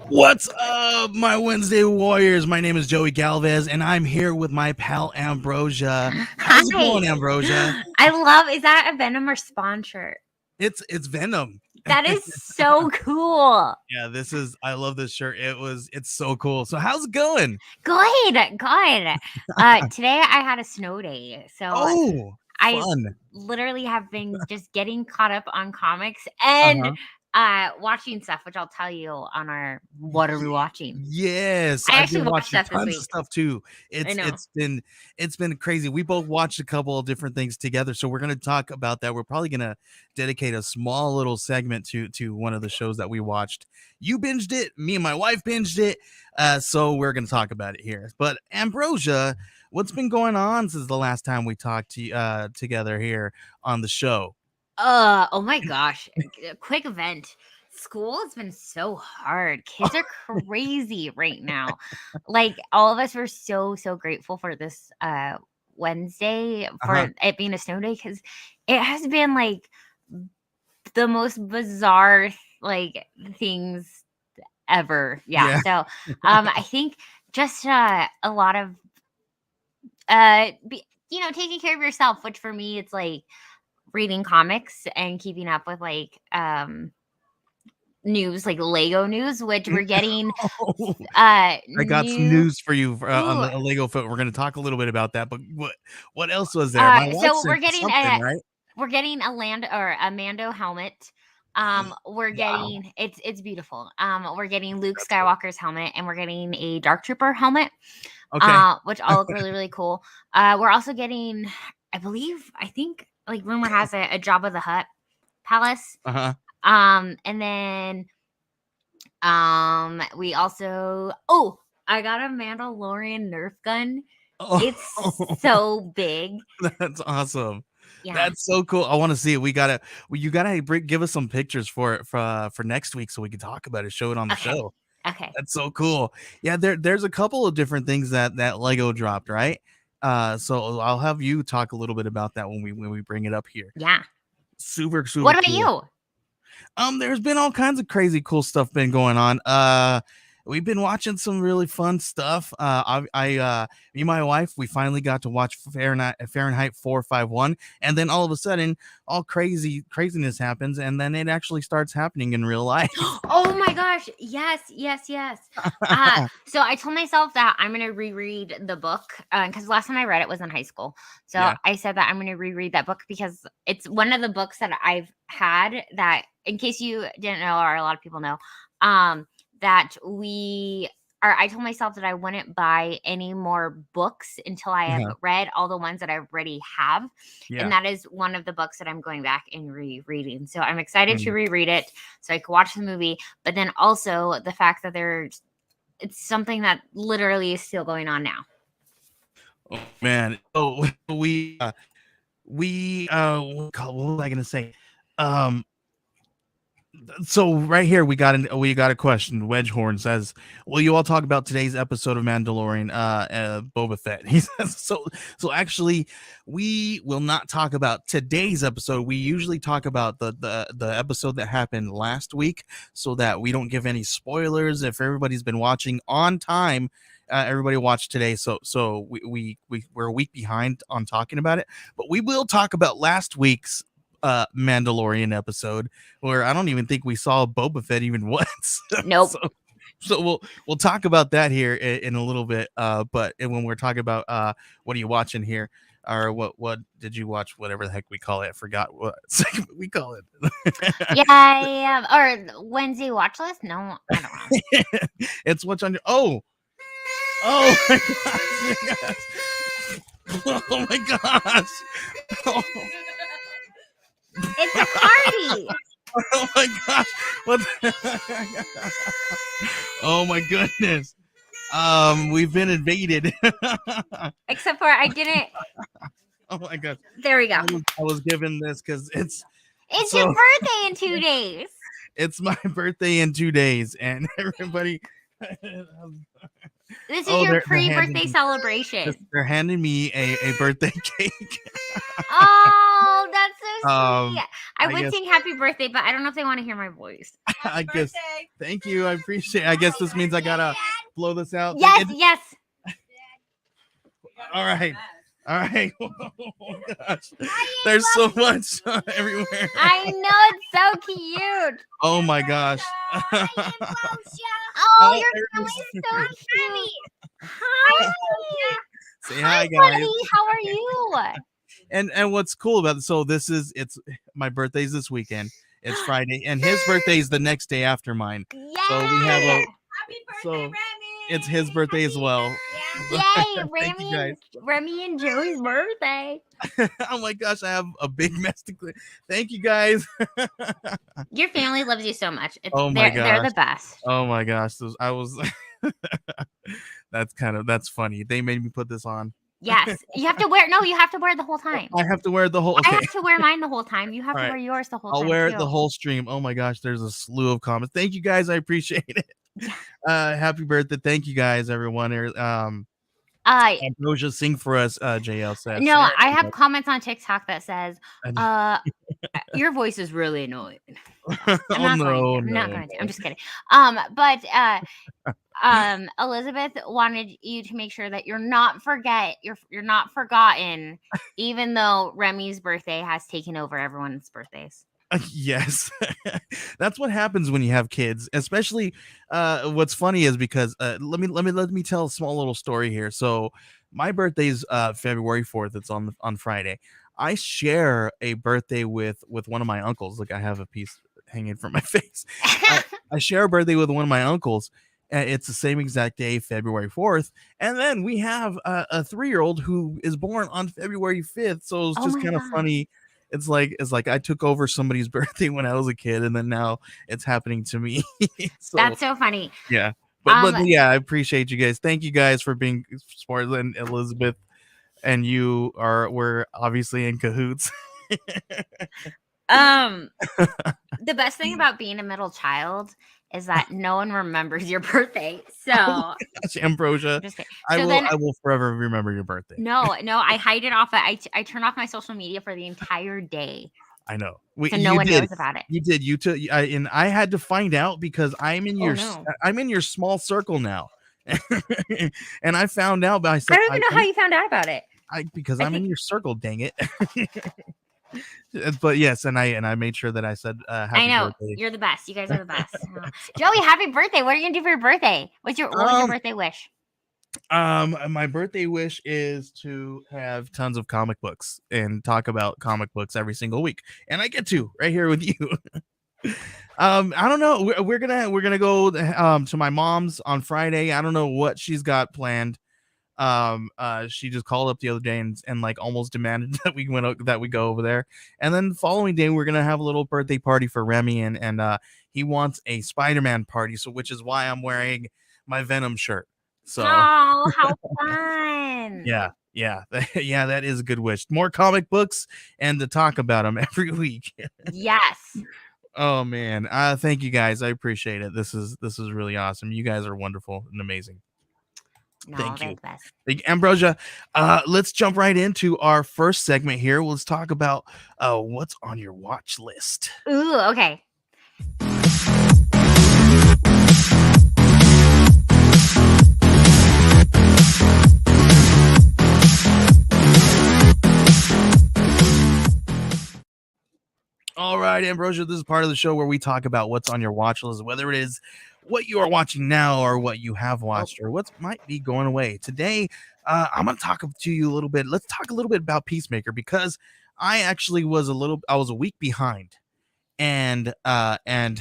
What's up, my Wednesday Warriors? My name is Joey Galvez, and I'm here with my pal Ambrosia. How's it going, Ambrosia? I love. Is that a Venom or Spawn shirt? It's Venom. That is so cool. Yeah, I love this shirt. It's so cool. So how's it going? Good. Today I had a snow day, so I literally have been just getting caught up on comics and watching stuff, which I'll tell you on our What Are We Watching? Yes, I actually watched tons of stuff too. It's been crazy. We both watched a couple of different things together, so we're going to talk about that. We're probably going to dedicate a small little segment to one of the shows that we watched. You binged it, me and my wife binged it, so we're going to talk about it here. But Ambrosia, what's been going on since the last time we talked to together here on the show? Oh my gosh. A quick event. School has been so hard. Kids are crazy right now. Like, all of us were so grateful for this Wednesday for it being a snow day, because it has been like the most bizarre things ever. Yeah. So I think just a lot of taking care of yourself, which for me it's like reading comics and keeping up with news, like Lego news, which we're getting. I got some news for you on the Lego foot. We're going to talk a little bit about that, but what else was there? So we're getting a Mando helmet. We're getting it's beautiful. We're getting Luke Skywalker's helmet, and we're getting a Dark Trooper helmet. Which all look really cool. We're also getting, I think like rumor has it, a Jabba the Hutt palace. And then we also I got a Mandalorian Nerf gun. It's so big. That's awesome. Yeah. That's so cool. I want to see it. You gotta give us some pictures for it for next week so we can talk about it, show it on the show. Okay. That's so cool. Yeah, there's a couple of different things that Lego dropped, right? So I'll have you talk a little bit about that when we bring it up here. Yeah. Super What about cool. you? There's been all kinds of crazy cool stuff been going on. We've been watching some really fun stuff. Me and my wife, we finally got to watch Fahrenheit 451, and then all of a sudden, all craziness happens, and then it actually starts happening in real life. Oh my gosh! Yes. So I told myself that I'm gonna reread the book because last time I read it was in high school. So I said that I'm gonna reread that book because it's one of the books that I've had that, in case you didn't know or a lot of people know, that we or I told myself that I wouldn't buy any more books until I have read all the ones that I already have. Yeah. And that is one of the books that I'm going back and rereading. So I'm excited to reread it so I can watch the movie. But then also the fact that it's something that literally is still going on now. Oh man. Oh, what was I gonna say? So right here we got a question. Wedgehorn says, "Will you all talk about today's episode of Mandalorian, Boba Fett?" He says, "So actually, we will not talk about today's episode. We usually talk about the episode that happened last week, so that we don't give any spoilers. If everybody's been watching on time, everybody watched today. So we're a week behind on talking about it, but we will talk about last week's Mandalorian episode where I don't even think we saw Boba Fett even once. Nope. So we'll talk about that here in a little bit. But when we're talking about what are you watching here, or what did you watch? Whatever the heck we call it, I forgot what we call it. Yeah, or Wednesday watch list. No, I don't know. It's what's on your oh my gosh. Oh my gosh. Oh. It's a party. Oh my gosh. Oh my goodness. We've been invaded. Except for I didn't. Oh my gosh. There we go. I was given this because it's your birthday in 2 days. It's my birthday in 2 days, and everybody. This is your pre-birthday celebration. They're handing me a birthday cake. Oh, that's so sweet. I would guess, sing happy birthday, but I don't know if they want to hear my voice. I guess. Thank you. I appreciate it. I guess this means I gotta blow this out. Yes. All right. Oh gosh. There's so much everywhere. I know, it's so cute. Oh my gosh. Oh, your family's so cute. Hi. Say hi, guys. Buddy. How are you? And what's cool about it, it's my birthday's this weekend. It's Friday, and his birthday is the next day after mine. Yeah. So we have Happy birthday, Remy. It's his birthday as well. Yay, Remy and Joey's birthday. Oh my gosh, I have a big mess to clear. Thank you guys. Your family loves you so much. Oh my gosh. They're the best. Oh my gosh. That's funny. They made me put this on. Yes. You have to wear it the whole time. I have to wear it the whole I have to wear mine the whole time. You have to right. wear yours the whole time. I'll wear it the whole stream. Oh my gosh, there's a slew of comments. Thank you guys. I appreciate it. Happy birthday. Thank you guys, everyone. Ambrosia, sing for us, JL says. No, I have comments on TikTok that says, your voice is really annoying. I'm just kidding. But Elizabeth wanted you to make sure that you're not forgotten, even though Remy's birthday has taken over everyone's birthdays. Yes. That's what happens when you have kids, especially what's funny is because let me tell a small little story here. So my birthday's February 4th. It's on Friday. I share a birthday with one of my uncles. Like I have a piece hanging from my face. I share a birthday with one of my uncles. It's the same exact day, February 4th. And then we have a 3-year-old who is born on February 5th. So it's just kind of funny. It's like I took over somebody's birthday when I was a kid, and then now it's happening to me. That's so funny. Yeah. But yeah, I appreciate you guys. Thank you guys for being smart. And Elizabeth and we're obviously in cahoots. The best thing about being a middle child is that no one remembers your birthday. So Ambrosia, I will forever remember your birthday. No, I hide it off. I turn off my social media for the entire day. I know. So no one knows about it. You did. You took. And I had to find out because I'm in your small circle now, and I found out. But I don't even know how you found out about it. Because I'm in your circle. Dang it. But yes, and I made sure that I said happy birthday. You're the best. You guys are the best. Joey, happy birthday. What are you gonna do for your birthday? What was your birthday wish? My birthday wish is to have tons of comic books and talk about comic books every single week, and I get to right here with you. I don't know. We're gonna go to my mom's on Friday. I don't know what she's got planned. She just called up the other day and like almost demanded that we go over there. And then the following day we're gonna have a little birthday party for Remy, and he wants a Spider-Man party, so which is why I'm wearing my Venom shirt. So Oh, how fun. yeah, yeah, that is a good wish. More comic books and to talk about them every week. Yes. Oh man, thank you guys. I appreciate it. This is really awesome. You guys are wonderful and amazing. No, Thank they're you. the best. Thank you, Ambrosia. Let's jump right into our first segment here. Let's talk about what's on your watch list. Ooh, okay. All right, Ambrosia, this is part of the show where we talk about what's on your watch list, whether it is what you are watching now or what you have watched or what might be going away. Today, I'm going to talk to you a little bit. Let's talk a little bit about Peacemaker, because I actually was a week behind. And and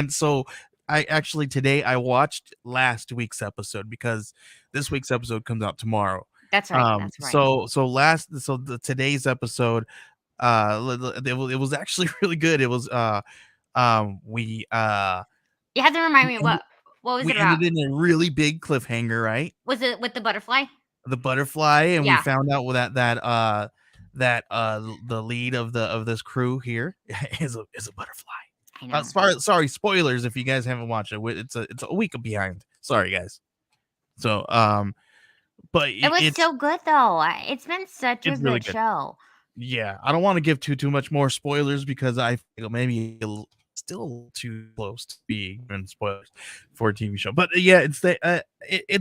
so I actually today I watched last week's episode because this week's episode comes out tomorrow. That's right. That's right. So today's episode it was actually really good. It was we You have to remind me what was we it about? ended in a really big cliffhanger, right? Was it with the butterfly? The butterfly, and we Yeah. found out that the lead of this crew here is a butterfly. I know. Sorry, spoilers if you guys haven't watched it. It's a week behind. Sorry, guys. So but It was so good though. It's been such a really good show. Yeah, I don't want to give too much more spoilers because I feel maybe still too close to being spoilers for a TV show. But yeah, it's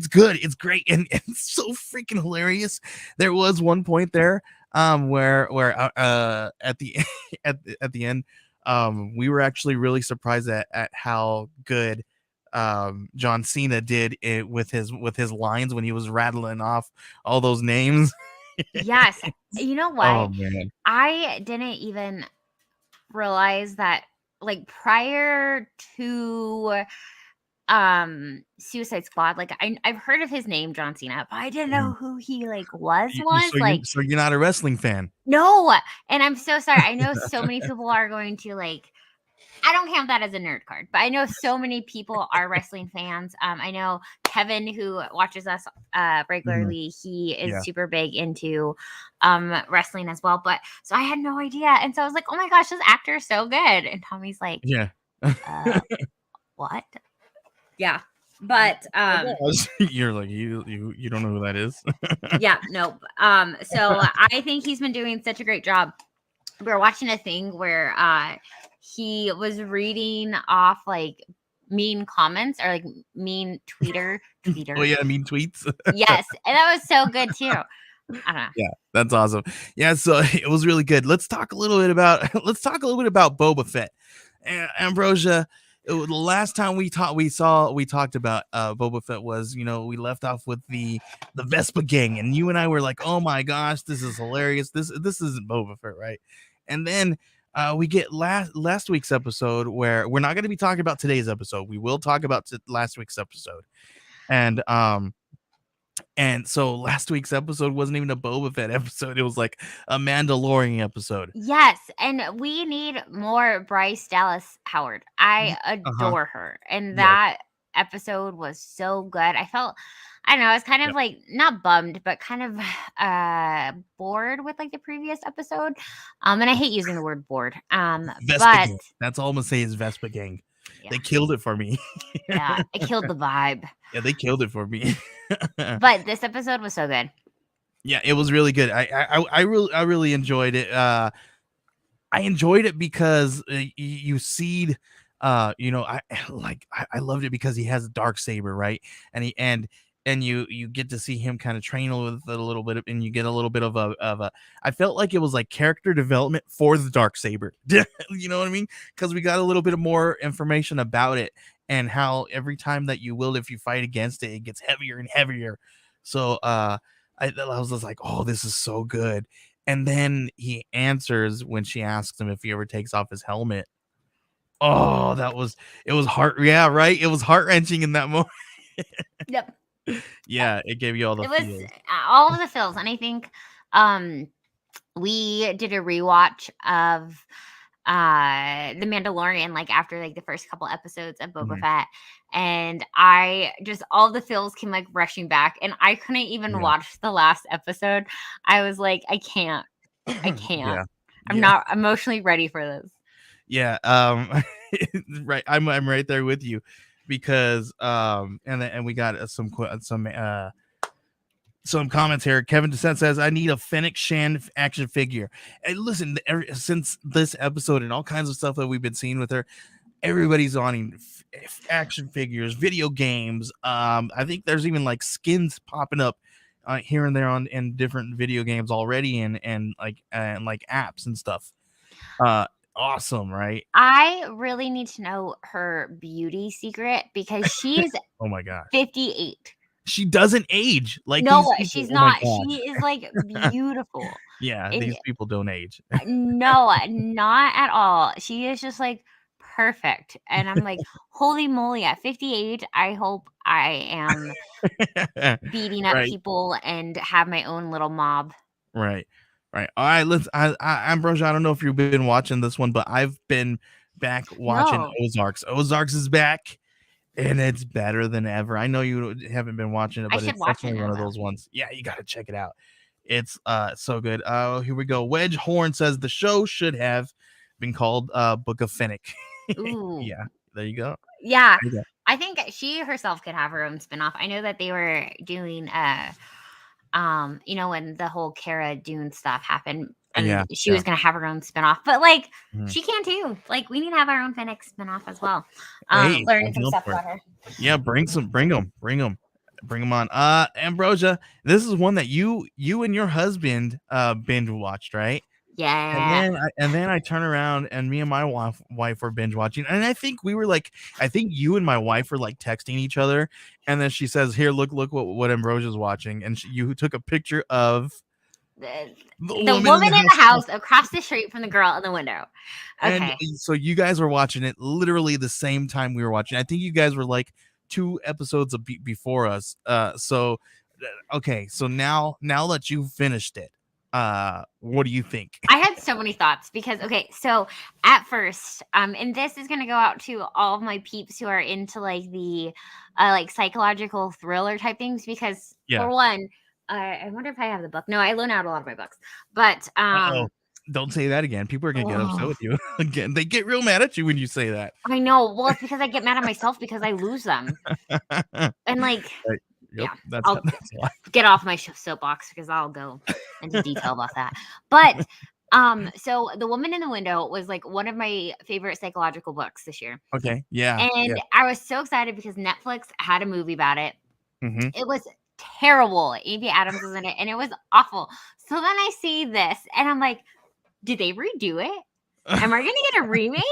good, it's great, and it's so freaking hilarious. There was one point there where at the at the end we were actually really surprised at how good John Cena did it with his lines when he was rattling off all those names. Yes. You know what? Oh man. I didn't even realize that, like, prior to Suicide Squad, like I've heard of his name, John Cena, but I didn't know who he like was. So you're not a wrestling fan? No, and I'm so sorry. I know so many people are going to like. I don't count that as a nerd card, but I know so many people are wrestling fans. I know Kevin, who watches us regularly, he is super big into wrestling as well. But so I had no idea, and so I was like, "Oh my gosh, this actor is so good!" And Tommy's like, "Yeah, what?" Yeah, but you're like you don't know who that is. Yeah, no. So I think he's been doing such a great job. We were watching a thing where he was reading off like mean comments or like mean tweeter. Oh yeah, mean tweets. Yes, and that was so good too. I don't know. Yeah, that's awesome. Yeah, so it was really good. Let's talk a little bit about Boba Fett. Ambrosia, the last time we talked about Boba Fett was, we left off with the Vespa gang, and you and I were like, oh my gosh, this is hilarious. This isn't Boba Fett, right? And then we get last week's episode, where we're not going to be talking about today's episode. We will talk about last week's episode. And so last week's episode wasn't even a Boba Fett episode. It was like a Mandalorian episode. Yes, and we need more Bryce Dallas Howard. I adore her. And that episode was so good. I don't know, I was kind of like not bummed, but kind of bored with like the previous episode. And I hate using the word bored. Vespa gang. That's all I'm gonna say is Vespa gang. Yeah. They killed it for me. Yeah, it killed the vibe. Yeah, they killed it for me. But this episode was so good. Yeah, it was really good. I really enjoyed it. I enjoyed it because you see, I loved it because he has a dark saber, right? And you get to see him kind of train with it a little bit, and you get a little bit of a I felt like it was like character development for the dark saber. You know what I mean? Because we got a little bit of more information about it, and how every time that you wield, if you fight against it, it gets heavier and heavier. So I was just like, oh, this is so good. And then he answers when she asks him if he ever takes off his helmet. Oh, it was heart. Yeah, right. It was heart wrenching in that moment. Yep. Yeah, it gave you all the It was feels. all of the feels, and I think we did a rewatch of The Mandalorian, like after like the first couple episodes of Boba Mhm. Fett, and I just all the feels came like rushing back, and I couldn't even Yeah. watch the last episode. I was like, I can't. Yeah. I'm Yeah. not emotionally ready for this. Yeah. Right. I'm right there with you because and we got some comments here. Kevin Descent says, I need a Fennec Shan action figure. And listen, since this episode and all kinds of stuff that we've been seeing with her, everybody's on action figures, video games. I think there's even like skins popping up here and there on in different video games already, and like apps and stuff. Awesome, right? I really need to know her beauty secret because she's Oh my gosh, 58. she doesn't age like No, these people. she's Oh my not. She is like god. beautiful. Yeah, And these people don't age. no, not at all. She is just like perfect. And I'm like, holy moly, at 58, I hope I am beating up Right. people and have my own little mob. Right. Right. All right. Ambrosia, I don't know if you've been watching this one, but I've been back watching No, Ozarks. Ozarks is back and it's better than ever. I know you haven't been watching it, I but should it's watch it definitely one now of though. those ones. Yeah, you got to check it out. It's so good. Here we go. Wedge Horn says the show should have been called Book of Fennec. Ooh. Yeah. There you go. Yeah. There you go. I think she herself could have her own spinoff. I know that they were doing when the whole Cara Dune stuff happened and Yeah. she Yeah. was gonna have her own spinoff. But like Mhm. she can too. Like we need to have our own Fennec spinoff as well. Hey, Learning I'm some down stuff for it. about her. Yeah, bring them on. Ambrosia, this is one that you and your husband binge watched, right? Yeah. And then I turn around and me and my wife were binge watching, and I think I think you and my wife were like texting each other, and then she says, "Here, look what Ambrosia's watching," and you took a picture of The, the the woman in woman the in the house. house across the street from the girl in the window. And Okay. so you guys were watching it literally the same time we were watching. I think you guys were like 2 episodes before us. Okay, so now that you've finished it, what do you think? I had so many thoughts because so at first, and this is gonna go out to all of my peeps who are into like the like psychological thriller type things because Yeah. for one, I wonder if I have the book. No, I loan out a lot of my books. But Uh-oh. Don't say that again. People are gonna get upset oh, with you again. They get real mad at you when you say that. I know. Well, it's because I get mad at myself because I lose them. And like, Right. Yep. yeah, That's I'll that's why. get off my soapbox because I'll go into detail about that. But so The Woman in the Window was like one of my favorite psychological books this year. Okay. Yeah. Yeah. And I was so excited because Netflix had a movie about it. Mm-hmm. It was terrible. Amy Adams was in it and it was awful. So then I see this and I'm like, did they redo it? Am I going to get a remake?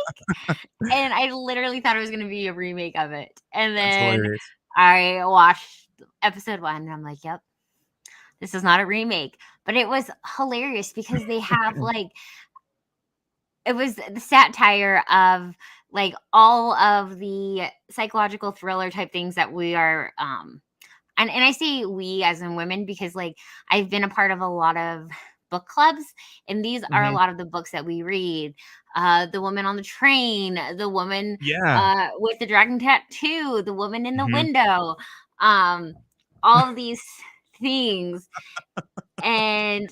And I literally thought it was going to be a remake of it. And That's then hilarious. I watched episode 1 and I'm like, yep, this is not a remake. But it was hilarious because they have like, it was the satire of like all of the psychological thriller type things that we are and I say we as in women because like I've been a part of a lot of book clubs and these are a Mhm. lot of the books that we read. The Woman on the Train, The Woman Yeah. with the Dragon Tattoo, The Woman in the Mhm. Window, all of these things. And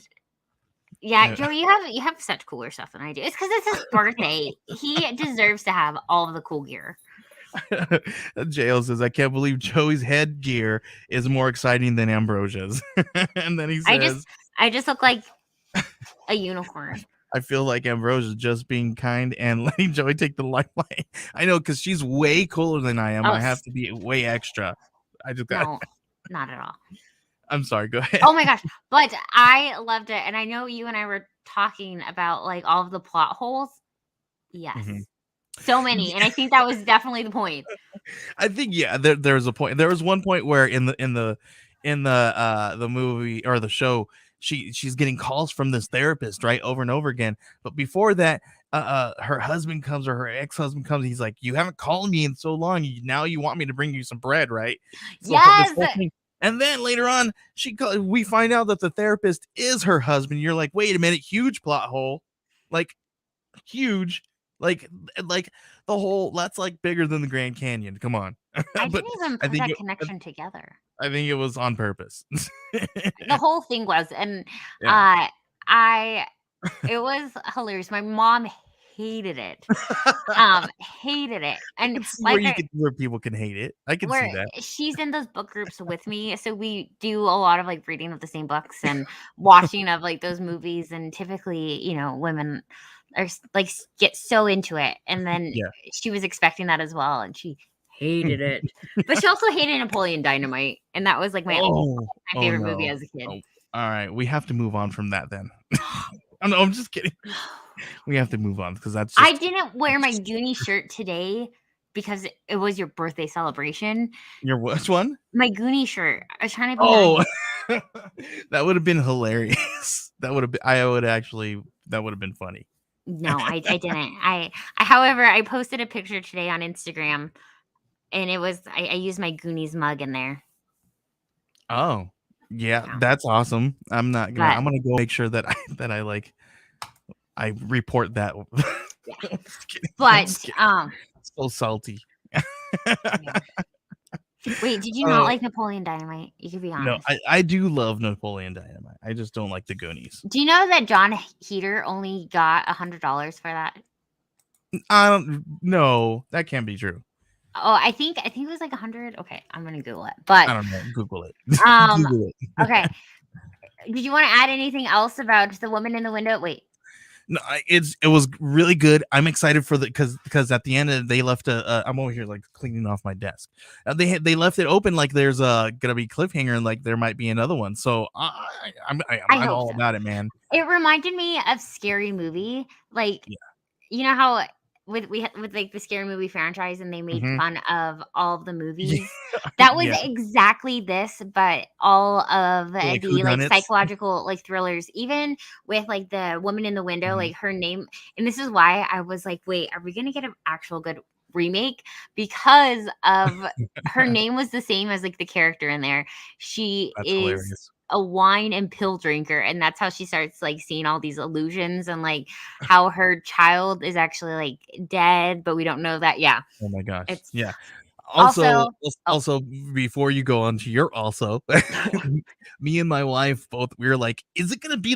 yeah, Yeah. Joey, you have such cooler stuff than I do. It's because it's his birthday. He deserves to have all of the cool gear. JL says, I can't believe Joey's headgear is more exciting than Ambrosia's. And then he says, I just look like a unicorn. I feel like Ambrosia just being kind and letting Joey take the limelight. I know, because she's way cooler than I am. Oh, I have to be way extra. I just got. no, not at all. I'm sorry. Go ahead. Oh my gosh. But I loved it. And I know you and I were talking about like all of the plot holes. Yes. Mhm. So many. And I think that was definitely the point. I think there's a point. There was one point where in the movie or the show, she's getting calls from this therapist, right, over and over again. But before that, her husband comes, or her ex-husband comes. He's like, you haven't called me in so long. Now you want me to bring you some bread, right? So this Yes. whole thing. And then later on, we find out that the therapist is her husband. You're like, wait a minute, huge plot hole, like huge, like the whole, that's like bigger than the Grand Canyon. Come on. I But didn't even I put think that connection together. I think it was on purpose. The whole thing was, and Yeah. it was hilarious. My mom hated it. Hated it. I And can see like where people can hate it. I can see that. she's in those book groups with me, so we do a lot of like reading of the same books and watching of like those movies. And typically, women are like get so into it, and then Yeah. she was expecting that as well, and she hated it. But she also hated Napoleon Dynamite, and that was like my favorite movie as a kid. Oh, all right, we have to move on from that then. No, I'm just kidding. We have to move on because that's I didn't wear my Goonie shirt today because it was your birthday celebration. Your which one? My Goonie shirt. I was trying to be nice. That would have been hilarious. That would have been funny. No, I didn't. However, I posted a picture today on Instagram, and it was I used my Goonies mug in there. Oh, yeah, that's awesome. I'm gonna go make sure that I report that. Yeah. But so salty. Yeah. Wait, did you not like Napoleon Dynamite? You could be honest. No, I do love Napoleon Dynamite. I just don't like the Goonies. Do you know that John Heater only got $100 for that? I don't know. That can't be true. Oh, I think it was like 100. Okay, I'm gonna Google it. But I don't know. Google it. Google it. Okay. Did you want to add anything else about the woman in the window? Wait. No, it was really good. I'm excited for because at the end they left I'm over here like cleaning off my desk. They left it open like there's gonna be cliffhanger and like there might be another one. So I'm all about it, man. It reminded me of Scary Movie, like you know how with like the Scary Movie franchise, and they made fun of all of the movies. That was exactly this, but all of the psychological like thrillers, even with like the woman in the window, like her name. And this is why I was like, wait, are we gonna get an actual good remake? Because of her name was the same as like the character in there. That's hilarious. A wine and pill drinker, and that's how she starts like seeing all these illusions, and like how her child is actually like dead, but we don't know that. Oh my gosh. Also, before you go on to your me and my wife both, we were like, is it gonna be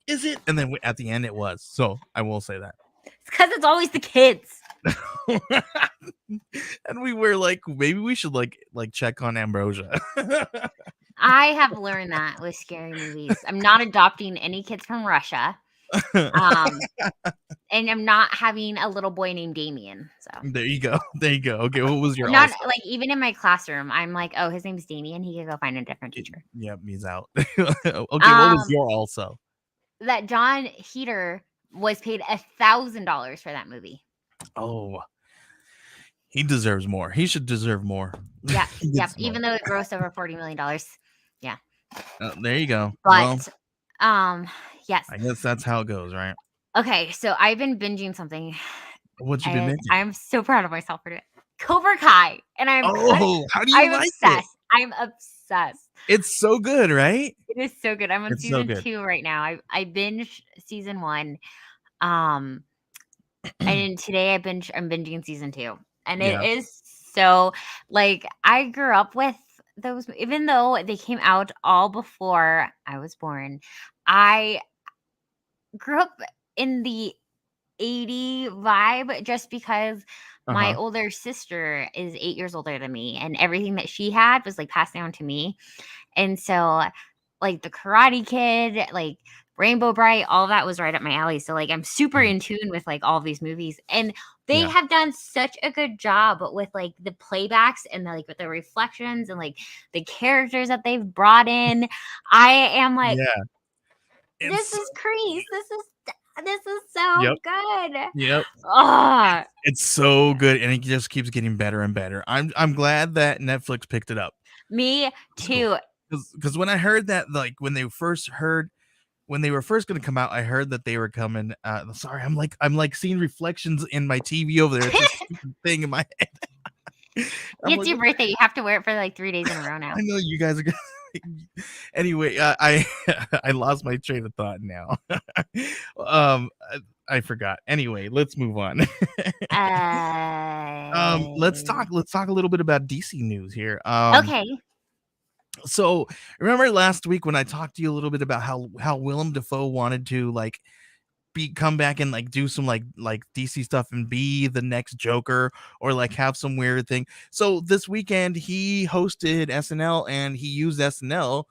is it? And then at the end it was. So I will say that. It's because it's always the kids. And we were like, maybe we should like check on Ambrosia. I have learned that with scary movies. I'm not adopting any kids from Russia. And I'm not having a little boy named Damien. So there you go. Okay, what was your not also? Like even in my classroom, I'm like, oh, his name's Damien. He could go find a different teacher. Yeah, he's out. Okay, what was your also? That John Heater was paid $1,000 for that movie. Oh, he deserves more. He should deserve more. Yeah, yep. Even though it grossed over $40 million. Yeah. There you go. But yes. I guess that's how it goes, right? Okay, so I've been binging something. What you been binging? I'm so proud of myself for it. Cobra Kai, and how do you like it? I'm obsessed. It's so good, right? It is so good. I'm on season 2 right now. I binged season 1, and today I'm binging season 2, and it is so like I grew up with those, even though they came out all before I was born. I grew up in the 80 vibe just because my older sister is 8 years older than me, and everything that she had was like passed down to me. And so like the Karate Kid, like Rainbow Bright, all that was right up my alley. So like I'm super in tune with like all these movies, and they have done such a good job with like the playbacks and like with the reflections and like the characters that they've brought in. I am like, this is Crease. This is so good. Yep. It's so good, and it just keeps getting better and better. I'm glad that Netflix picked it up. Me too. Because when I heard that, like when they were first going to come out, I heard that they were coming. Sorry, I'm like seeing reflections in my TV over there. It's a stupid thing in my head. I'm It's like, your birthday. You have to wear it for like 3 days in a row now. I know you guys are gonna anyway, I I lost my train of thought now. I forgot. Anyway, let's move on. Let's talk a little bit about DC news here. Okay. So remember last week when I talked to you a little bit about how Willem Dafoe wanted to like come back and like do some like DC stuff and be the next Joker or like have some weird thing. So this weekend he hosted SNL and he used SNL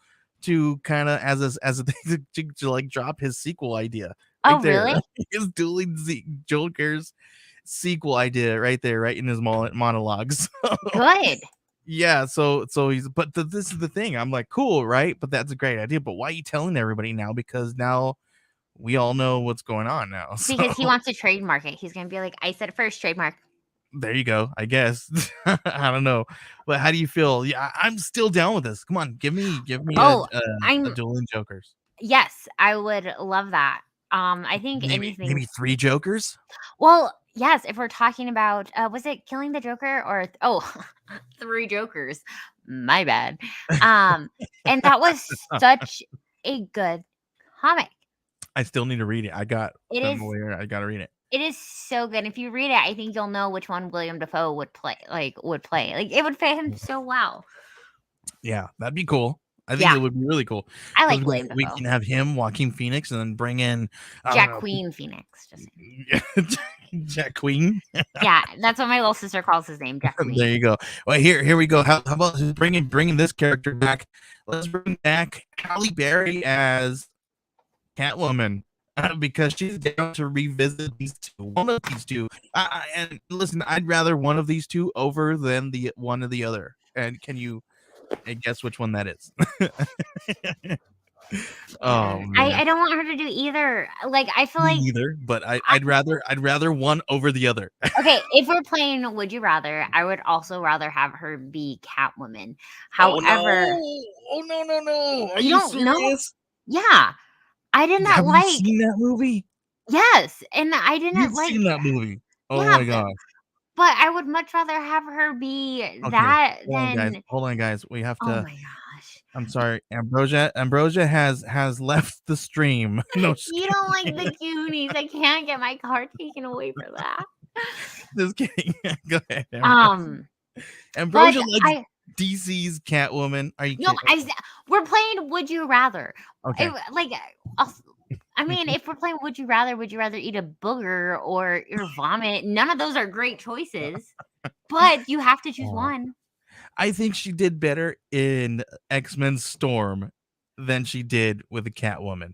to kind of as a thing to like drop his sequel idea right there. Really? His Dueling Jokers sequel idea right there, right in his monologues. Good. Yeah, so he's this is the thing. I'm like, cool, right? But that's a great idea. But why are you telling everybody now? Because now we all know what's going on now. Because he wants to trademark it. He's gonna be like, I said it first, trademark. There you go. I guess. I don't know. But how do you feel? Yeah, I'm still down with this. Come on, give me a Dueling Jokers. Yes, I would love that. I think maybe 3 Jokers. Well, yes, if we're talking about was it Killing the Joker or 3 Jokers? My bad. And that was such a good comic. I still need to read it. I got to read it. It is so good. If you read it, I think you'll know which one Willem Dafoe would play. Like it would fit him so well. Yeah, that'd be cool. I think it would be really cool. I like Willem Dafoe. We can have him, Joaquin Phoenix, and then bring in Queen Phoenix. Jack Queen. Yeah, that's what my little sister calls his name, Jack Queen. There you go. Well, here we go. How about bringing this character back? Let's bring back Halle Berry as Catwoman. Because she's down to revisit one of these two. And listen, I'd rather one of these two over than the one or the other. And can you guess which one that is? Oh, man. I don't want her to do either. Like I feel like either, but I'd rather one over the other. Okay, if we're playing Would You Rather, I would also rather have her be Catwoman. However, no! Are you don't serious? Know? Yeah. I did not Have you seen that movie? Yes, and I didn't You've seen that movie. Oh yeah, my gosh. But I would much rather have her be that than Hold on, guys. We have to. Oh my gosh. I'm sorry. Ambrosia has left the stream. No, you don't like the Goonies. I can't get my card taken away for that. Just kidding. Go ahead. Ambrosia likes DC's Catwoman. Are you kidding? No, we're playing Would You Rather. Okay. I mean, if we're playing would you rather eat a booger or vomit? None of those are great choices. But you have to choose one. I think she did better in X-Men Storm than she did with the Catwoman.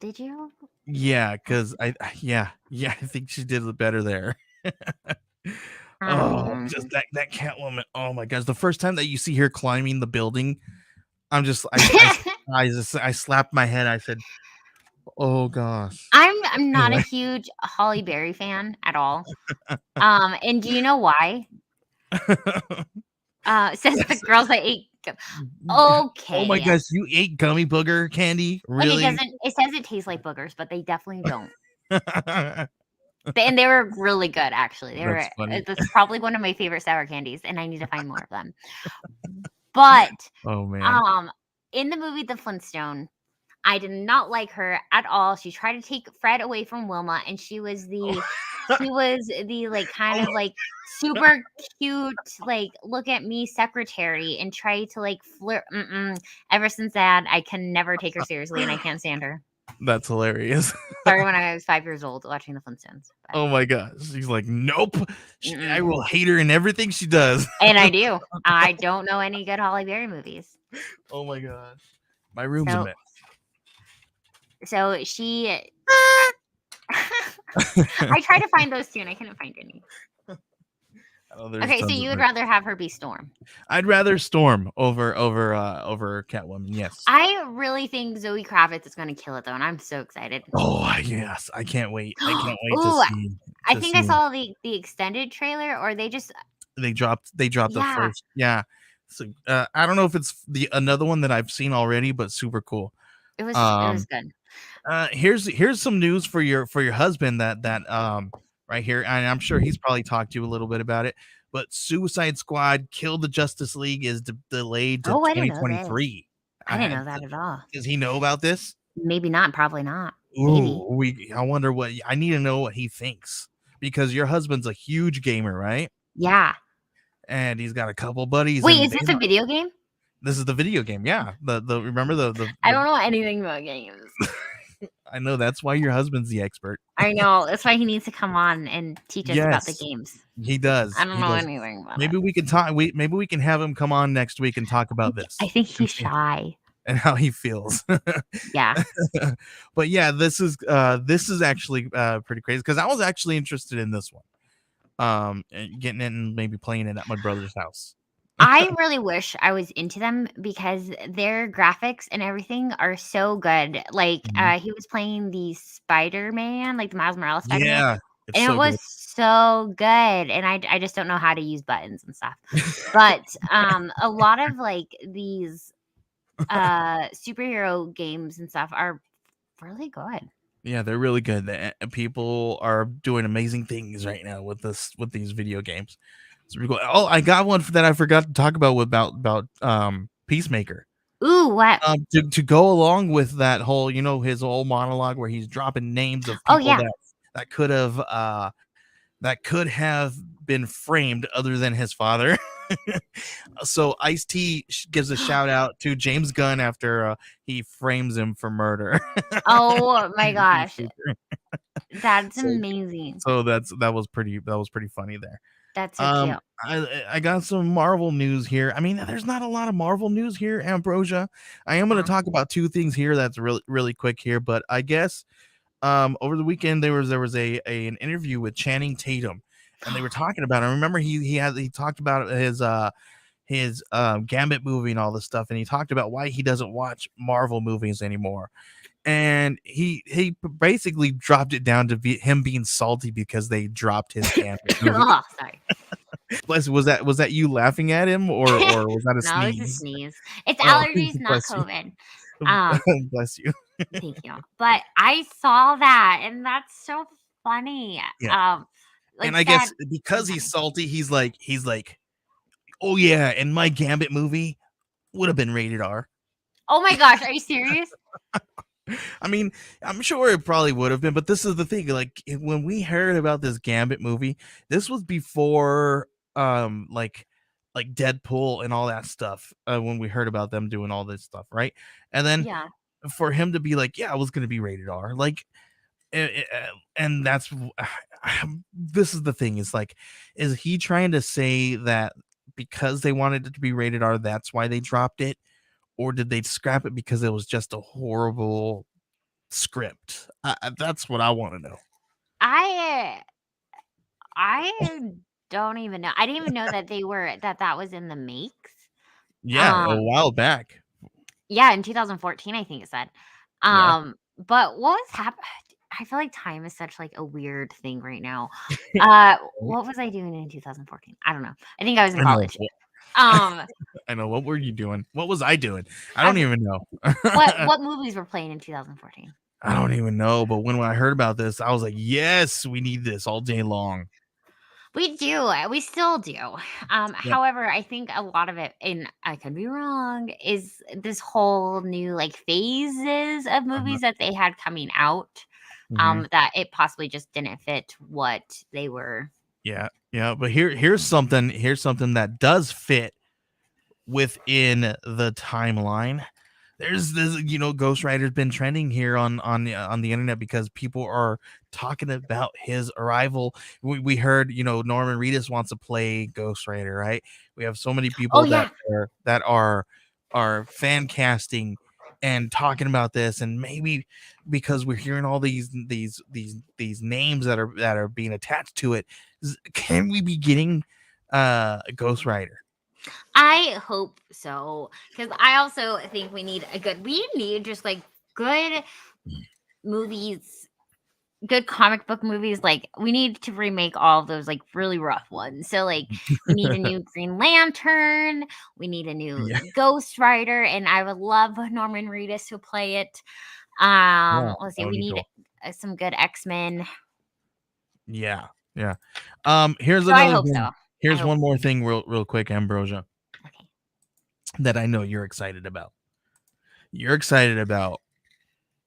Did you? Yeah, because I think she did better there. Just that Catwoman. Oh my gosh. The first time that you see her climbing the building, I slapped my head. I said, oh gosh. I'm not a huge Halle Berry fan at all. And do you know why? Says the girls I ate. Okay. Oh my gosh, you ate gummy booger candy? Really? And it says it tastes like boogers, but they definitely don't. And they were really good, actually. It's probably one of my favorite sour candies, and I need to find more of them. But oh man. In the movie The Flintstone, I did not like her at all. She tried to take Fred away from Wilma, and she was the like kind of like super cute, like look at me secretary, and try to like flirt. Ever since that, I can never take her seriously, and I can't stand her. That's hilarious. Sorry, when I was 5 years old watching The Flintstones. But. Oh my gosh. She's like, nope. I will hate her in everything she does. And I do. I don't know any good Halle Berry movies. Oh my gosh. My room's a mess. So she... I tried to find those two and I couldn't find any. Okay, so you would rather have her be Storm? I'd rather Storm over Catwoman. Yes. I really think Zoe Kravitz is going to kill it though, and I'm so excited. Oh yes, I can't wait. I can't wait to see. I think I saw the extended trailer, or they dropped the first. Yeah. So I don't know if it's another one that I've seen already, but super cool. It was Um, good. here's some news for your husband that right here, and I'm sure he's probably talked to you a little bit about it. But Suicide Squad Kill the Justice League is delayed to Oh, I didn't know this. 2023. I didn't know that at all. Does he know about this? Maybe not. Probably not. Maybe. Ooh, I wonder what I need to know what he thinks because your husband's a huge gamer, right? Yeah. And he's got a couple buddies, Wait, and is this a video game? this is the video game, yeah. The remember I don't know anything about games. I know that's why your husband's the expert. I know. That's why he needs to come on and teach us about the games. He does. I don't know anything about Maybe it. we can talk. Maybe we can have him come on next week and talk about this. I think he's shy. And how he feels. Yeah. But yeah, this is actually pretty crazy because I was actually interested in this one. And getting it and maybe playing it at my brother's house. I really wish I was into them because their graphics and everything are so good. Like, he was playing the Spider-Man, like the Miles Morales Spider-Man. Yeah, And it was so good. And I just don't know how to use buttons and stuff. But a lot of like these superhero games and stuff are really good. Yeah, they're really good. People are doing amazing things right now with these video games. It's really cool. Oh, I got one that I forgot to talk about Peacemaker. Ooh, what? To go along with that whole, his whole monologue where he's dropping names of people that could have been framed other than his father. So Ice-T gives a shout out to James Gunn after he frames him for murder. Oh my gosh. That's amazing. So that was pretty funny there. That's so cute. I got some Marvel news here. I mean, there's not a lot of Marvel news here, Ambrosia. I am going to talk about two things here that's really quick here, but I guess over the weekend there was an interview with Channing Tatum, and they were talking about. I remember he talked about his Gambit movie and all this stuff, and he talked about why he doesn't watch Marvel movies anymore. And he basically dropped it down to him being salty because they dropped his Gambit movie. Oh, sorry. Bless, was that you laughing at him or was that a no, sneeze? No, it's a sneeze. It's allergies, not COVID. Bless you. Thank you. But I saw that, and that's so funny. Yeah. And I guess because he's salty, he's like, oh yeah, and my Gambit movie would have been rated R. Oh my gosh, are you serious? I mean, I'm sure it probably would have been, but this is the thing. Like when we heard about this Gambit movie, this was before like Deadpool and all that stuff. When we heard about them doing all this stuff, right? And then for him to be like, yeah, I was going to be rated R, like, and that's this is the thing. Is like, is he trying to say that because they wanted it to be rated R, that's why they dropped it? Or did they scrap it because it was just a horrible script? That's what I want to know. I don't even know. I didn't even know that that was in the makes. Yeah, a while back. Yeah, in 2014, I think it said. But what was happening? I feel like time is such like a weird thing right now. What was I doing in 2014? I don't know. I think I was in college. I know. What were you doing? What was I doing? I don't even know. what movies were playing in 2014? I don't even know. But when I heard about this, I was like, yes, we need this all day long. We do. We still do. However, I think a lot of it, and I could be wrong, is this whole new like phases of movies that they had coming out. That it possibly just didn't fit what they were. Yeah. But here's something that does fit within the timeline. There's this, Ghost Rider's been trending here on the internet because people are talking about his arrival. We heard, Norman Reedus wants to play Ghost Rider, right? We have so many people that are fan casting and talking about this, and maybe because we're hearing all these names that are being attached to it, can we be getting Ghost Rider? I hope so, because I also think we need just like good movies good comic book movies, like we need to remake all of those like really rough ones. So like we need a new Green Lantern, we need a new Yeah. Ghost Rider, and I would love Norman Reedus to play it. Yeah, Let's that see, would we be need cool. some good X-Men. Yeah. Yeah. Here's So I another hope thing. so. I Here's hope. one more thing real quick, Ambrosia, Okay. that I know you're excited about. You're excited about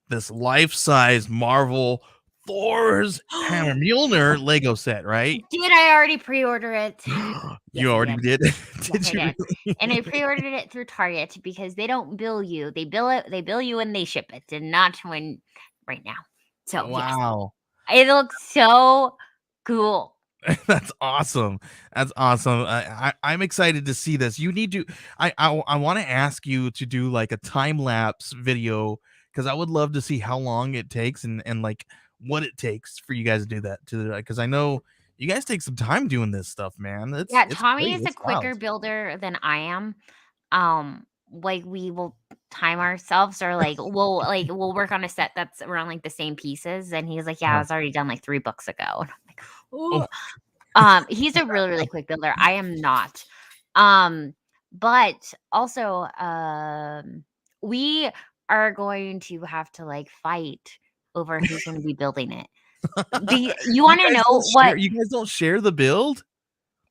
this life-size Marvel Thor's Hammer Mjolnir Lego set, right? Did I already pre-order it? Yes, You I already did. did? Yes, Did I you did. really? And I pre-ordered it through Target because they don't bill you. They bill you when they ship it, and not when right now. So yes, Wow. it looks so cool. That's awesome. That's awesome. I'm excited to see this. You need to. I want to ask you to do like a time lapse video, because I would love to see how long it takes and like what it takes for you guys to do that. Because I know you guys take some time doing this stuff, man. Yeah, It's Tommy great. is a It's wild. quicker builder than I am. Like we will time ourselves, or we'll work on a set that's around like the same pieces, and he's like, "Yeah, I Uh-huh. was already done like 3 books ago." And I'm like, Oh, "Ooh." He's a really, really quick builder. I am not. But also, we are going to have to like fight over who's going to be building it. You want to know what? You guys don't share the build?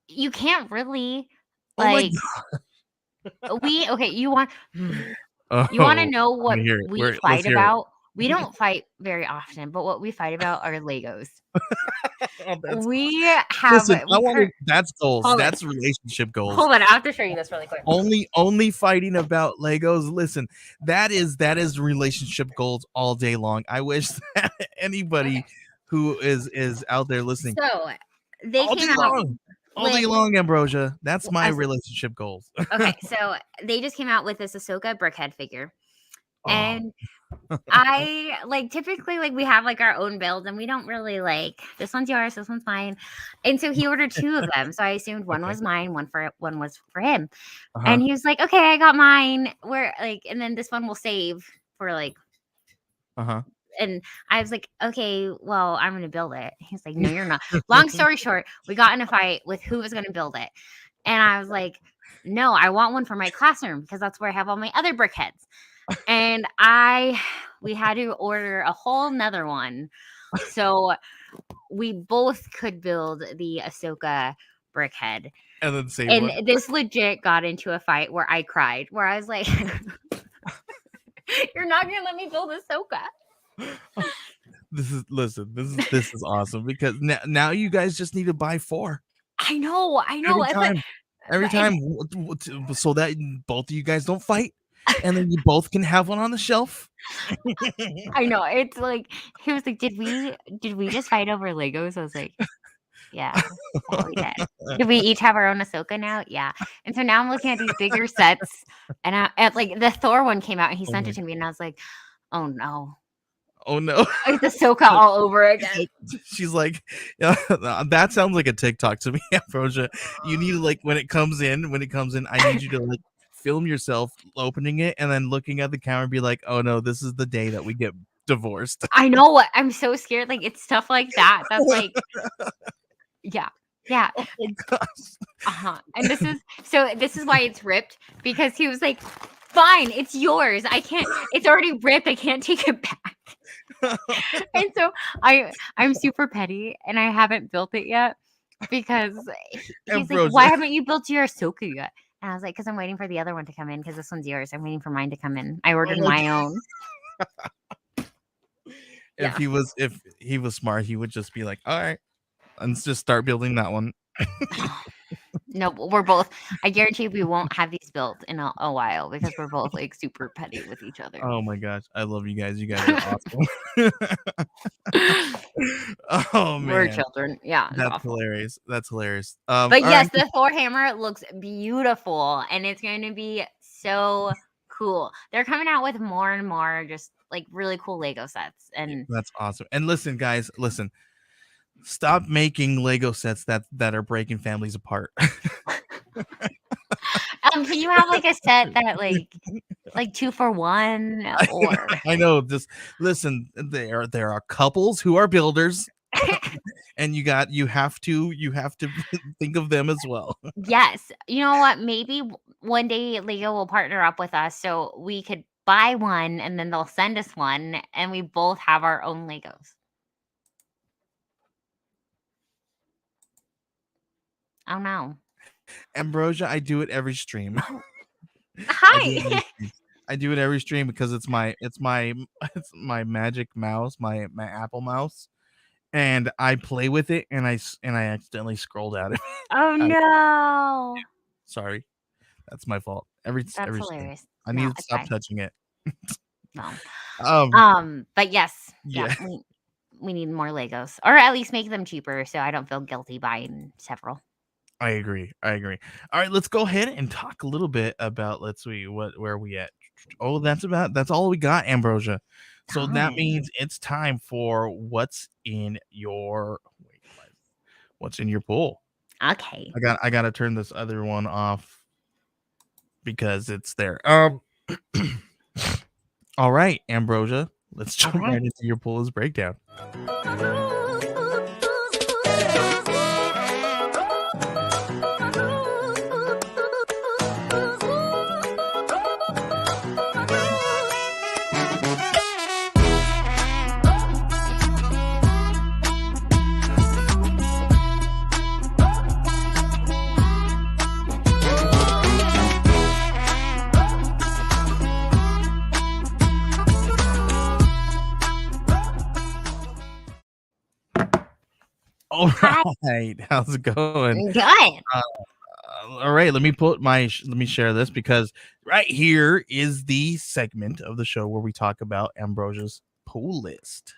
You can't really Oh my like. Okay. You want? god. You want to Oh, know let what me hear it. we Let's fight hear it. about? We don't fight very often, but what we fight about are Legos. Oh, that's We have Listen, I we want to. cur- That's goals. hold on, That's relationship goals. hold on. I have to show you this really quick. Only fighting about Legos. Listen, that is relationship goals all day long. I wish that anybody Okay. who is out there listening So they all came day out long, all day with long, Ambrosia. That's my as relationship goals. okay, so they just came out with this Ahsoka brickhead figure. Oh, And I like typically like we have like our own builds, and we don't really like this one's yours, this one's mine. And so he ordered two of them. So I assumed one okay. was mine, one was for him. Uh-huh. And he was like, "Okay, I got mine. Where like and then this one will save for like." Uh-huh. And I was like, "Okay, well, I'm gonna build it." He's like, "No, you're not." Long story short, we got in a fight with who was gonna build it. And I was like, "No, I want one for my classroom because that's where I have all my other brickheads." And we had to order a whole nother one. So we both could build the Ahsoka brickhead. And then save one. And this legit got into a fight where I cried, where I was like, "You're not gonna let me build Ahsoka." This is awesome, because now you guys just need to buy 4 I know. every It's like, time. Every and time, so that both of you guys don't fight, and then you both can have one on the shelf. I know. It's like he was like, did we just fight over Legos?" I was like, "Yeah, we did." "Do we each have our own Ahsoka now?" "Yeah." And so now I'm looking at these bigger sets, and like the Thor one came out, and he Oh sent my, it to me, and I was like, "Oh no, oh no. it's Ahsoka all over again." She's like, yeah, that sounds like a TikTok to me, Ambrosia. You need to, like, when it comes in, I need you to like film yourself opening it and then looking at the camera and be like, "Oh no, this is the day that we get divorced." I know what I'm so scared. Like it's stuff like that. That's like, yeah, yeah. Oh my gosh. And this is why it's ripped, because he was like, "Fine, it's yours. I can't. It's already ripped. I can't take it back." And so I'm super petty, and I haven't built it yet because he's like, "Why Ambrosia. haven't you built your Ahsoka yet?" And I was like, "Because I'm waiting for the other one to come in. Because this one's yours. I'm waiting for mine to come in. I ordered Oh my my own." Yeah. if he was smart, he would just be like, "All right, let's just start building that one." No, we're both. I guarantee we won't have these built in a while because we're both like super petty with each other. Oh my gosh, I love you guys. You guys are awesome. Oh We're man, children. Yeah, it's that's awful. hilarious. That's hilarious. But All yes, right. the Thor hammer looks beautiful, and it's going to be so cool. They're coming out with more and more just like really cool Lego sets. And That's awesome. And listen, guys, listen. Stop making Lego sets that are breaking families apart. can you have like a set that like like 2 for 1 or I know. Just listen. There are couples who are builders, and you have to think of them as well. Yes. You know what? Maybe one day Lego will partner up with us so we could buy one and then they'll send us one and we both have our own Legos. Oh no. Ambrosia, I do it every stream. Hi. I do it every stream because it's my it's my magic mouse, my Apple mouse, and I play with it and I accidentally scrolled out of it. Oh no. Sorry, that's my fault. Every That's stream. hilarious. I No, need to it's stop fine. touching it. No. But yes, yeah, Yeah, we need more Legos, or at least make them cheaper so I don't feel guilty buying several. I agree. All right, let's go ahead and talk a little bit about. Let's see where are we at. Oh, that's all we got, Ambrosia. So that Oh, means it's time for what's in your pool. okay. I got to turn this other one off because it's there. All right, Ambrosia, let's jump right into your pool's breakdown. All right, how's it going? Good. All right, let me share this because right here is the segment of the show where we talk about Ambrosia's pool list.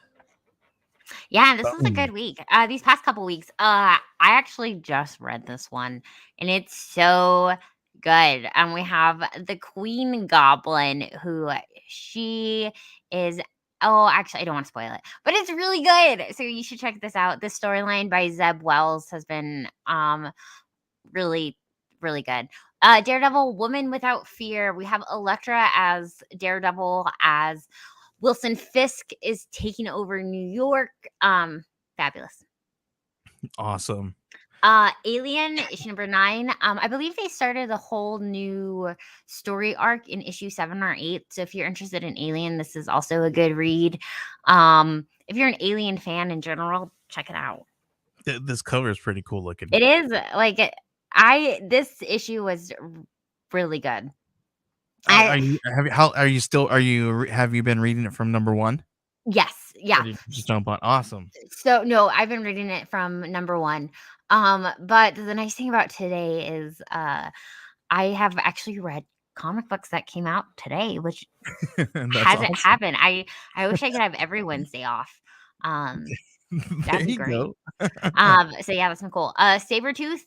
Yeah, this was a good week. These past couple weeks, I actually just read this one, and it's so good. And we have the Queen Goblin, who she is. Oh, actually, I don't want to spoil it, but it's really good. So you should check this out. The storyline by Zeb Wells has been really, really good. Daredevil, Woman Without Fear. We have Elektra as Daredevil, as Wilson Fisk is taking over New York. Fabulous. Awesome. Alien, issue number 9. I believe they started a whole new story arc in issue 7 or 8. So if you're interested in Alien, this is also a good read. If you're an Alien fan in general, check it out. This cover is pretty cool looking. It is this issue was really good. Have you been reading it from number 1? Yes. Yeah. Just jump on. Awesome. So no, I've been reading it from number 1. But the nice thing about today is I have actually read comic books that came out today, which hasn't happened. I wish I could have every Wednesday off. That'd be great. So yeah, that's been cool. Sabretooth,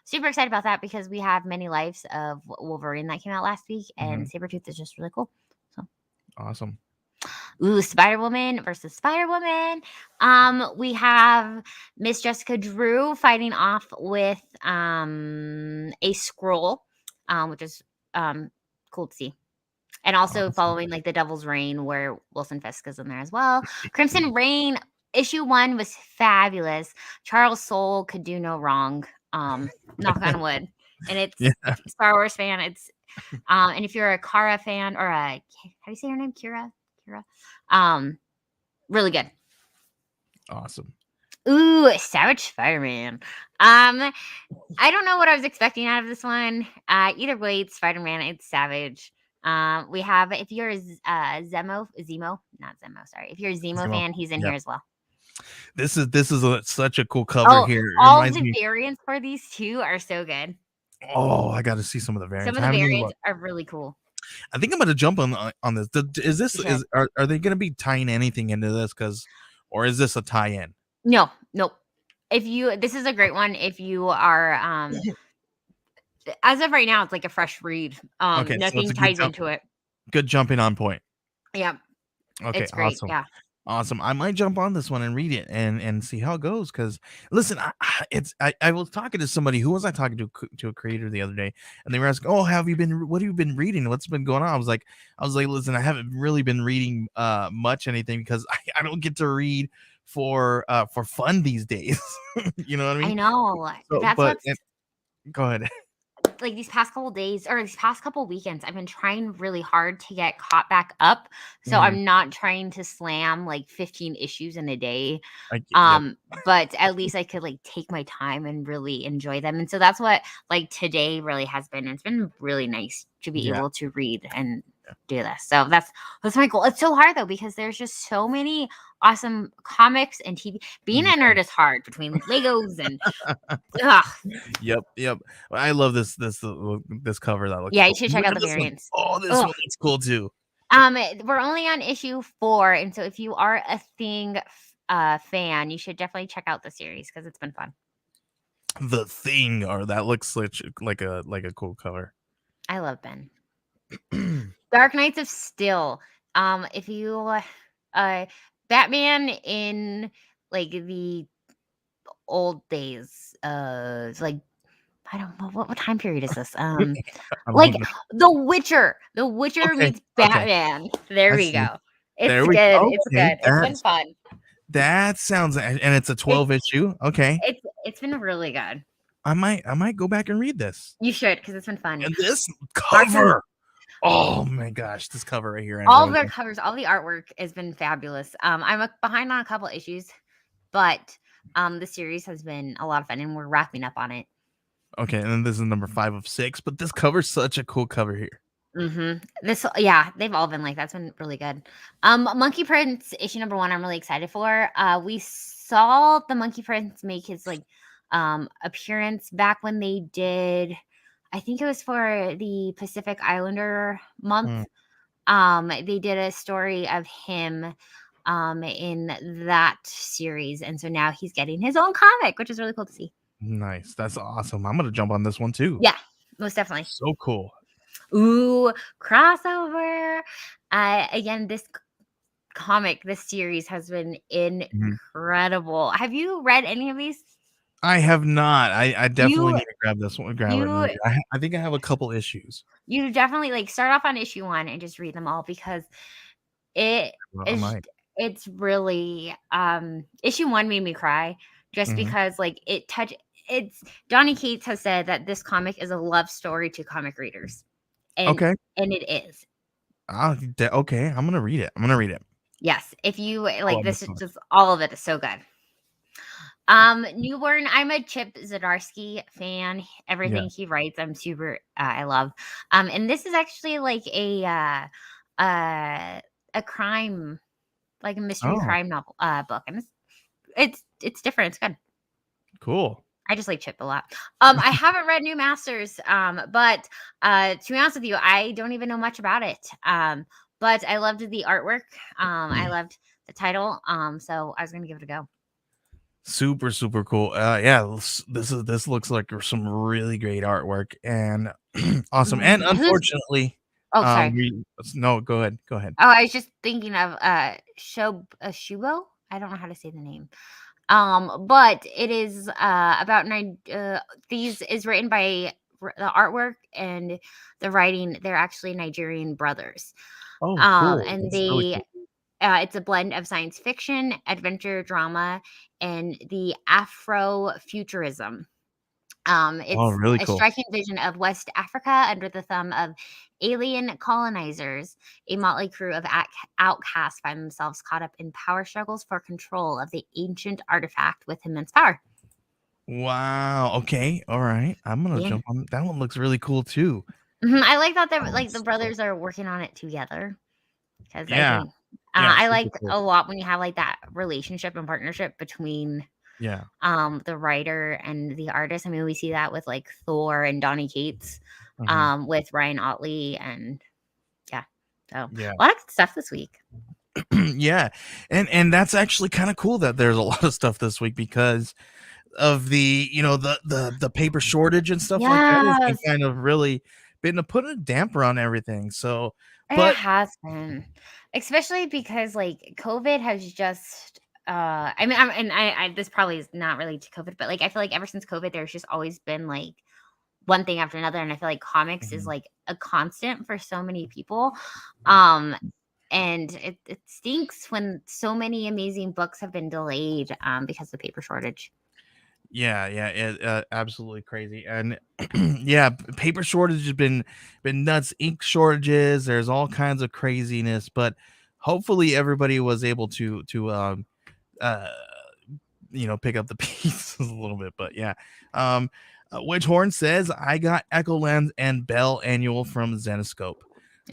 super excited about that because we have Many Lives of Wolverine that came out last week, and Sabretooth is just really cool. So awesome. Ooh, Spider-Woman versus Spider-Woman. We have Miss Jessica Drew fighting off with a Skrull, which is cool to see. And also following like the Devil's Reign, where Wilson Fisk is in there as well. Crimson Reign, issue 1 was fabulous. Charles Soule could do no wrong. Knock on wood. And it's Star Wars fan. It's and if you're a Kara fan or a how do you say her name? Kira. Really good. Awesome. Ooh, Savage Spider-Man. I don't know what I was expecting out of this one. Either way, it's Spider-Man. It's Savage. We have, if you're a If you're a Zemo fan, he's in here as well. This is such a cool cover here. All the variants for these two are so good. Oh, I got to see some of the variants. Some of the variants are really cool. I think I'm going to jump on this. Are they going to be tying anything into this? Or is this a tie-in? No. This is a great one. If you are, as of right now, it's like a fresh read. Nothing ties into it. Good jumping on point. Yeah. Okay, it's great. awesome. Yeah. Awesome. I might jump on this one and read it and see how it goes. Because listen, I was talking to somebody. Who was I talking to a creator the other day, and they were asking, "Oh, what have you been reading? What's been going on?" I was like, listen, I haven't really been reading much anything because I don't get to read for fun these days. You know what I I mean? know. So, That's what's go ahead. like these past couple days or these past couple weekends, I've been trying really hard to get caught back up. So Mhm. I'm not trying to slam like 15 issues in a day. Yep. But at least I could like take my time and really enjoy them. And so that's what like today really has been. It's been really nice to be Yeah. able to read and do this. So that's my goal. It's so hard though because there's just so many awesome comics and TV. Being a nerd is hard between Legos and ugh. Yep. I love this cover. That looks Yeah, you cool. should check Look out at the this one. variants. Oh, this Ugh. one looks cool too. We're only on issue 4, and so if you are a Thing fan, you should definitely check out the series because it's been fun. The Thing, or that looks like a cool cover. I love Ben. Dark Knights of Steel. If you Batman in like the old days, like I don't know what time period is this. I Like don't know. The Witcher. The Witcher Okay. meets Batman. There I we see. go. It's There we good. go. It's Okay, good. It's been fun. that sounds, and it's a It's 12 issue. Okay, it's been really good. I might go back and read this. You should because it's been fun. And this Arkham, cover. Oh my gosh, this cover right here. all of their covers, all the artwork has been fabulous. I'm behind on a couple issues, but the series has been a lot of fun, and we're wrapping up on it. Okay, and then this is number 5 of 6, but this cover's such a cool cover here. They've all been like that's been really good. Monkey Prince issue number 1, I'm really excited for. We saw the Monkey Prince make his like appearance back when they did. I think it was for the Pacific Islander month. They did a story of him in that series, and so now he's getting his own comic, which is really cool to see. Nice, that's awesome. I'm gonna jump on this one too. Yeah, most definitely. So cool. Ooh, crossover. Again, this series has been incredible. Have you read any of these? I have not. I definitely need to grab this one. I think I have a couple issues. You definitely like start off on issue 1 and just read them all because it's really issue 1 made me cry just because like it's Donny Cates has said that this comic is a love story to comic readers. And it is. Okay, I'm gonna read it. Yes, if you like this, is just all of it is so good. Newborn. I'm a Chip Zdarsky fan. Everything he writes, I'm super. I love. And this is actually like a crime, like a mystery crime novel book, and it's different. It's good. Cool. I just like Chip a lot. I haven't read New Masters, but to be honest with you, I don't even know much about it. But I loved the artwork. I loved the title. So I was gonna give it a go. Super cool. Yeah, this looks like some really great artwork and awesome. And unfortunately, sorry. No, go ahead. Oh, I was just thinking of Shubo. I don't know how to say the name. But it is about these is written by the artwork and the writing. They're actually Nigerian brothers. Oh, cool. And that's really cool. It's a blend of science fiction, adventure, drama, and the Afrofuturism. It's really a cool. striking vision of West Africa under the thumb of alien colonizers. A motley crew of outcasts find themselves caught up in power struggles for control of the ancient artifact with immense power. Wow. Okay. All right. I'm gonna jump on that one. Looks really cool too. I like that the brothers are working on it together because I like a lot when you have like that relationship and partnership between the writer and the artist. I mean, we see that with like Thor and Donny Cates, with Ryan Otley, and so a lot of good stuff this week. And that's actually kind of cool that there's a lot of stuff this week because of the the paper shortage and stuff like that. It's been kind of really been to put a damper on everything. So it has been. especially because like COVID has just I mean I this probably is not related to COVID, but like I feel like ever since COVID there's just always been like one thing after another, and I feel like comics is Mhm. like a constant for so many people. Um and it stinks when so many amazing books have been delayed because of paper shortage. Yeah, yeah, absolutely crazy, and yeah, paper shortage has been nuts. Ink shortages, there's all kinds of craziness, but hopefully everybody was able to uh pick up the pieces a little bit. But yeah, Wedgehorn says I got Echo Lens and Bell Annual from Zenoscope.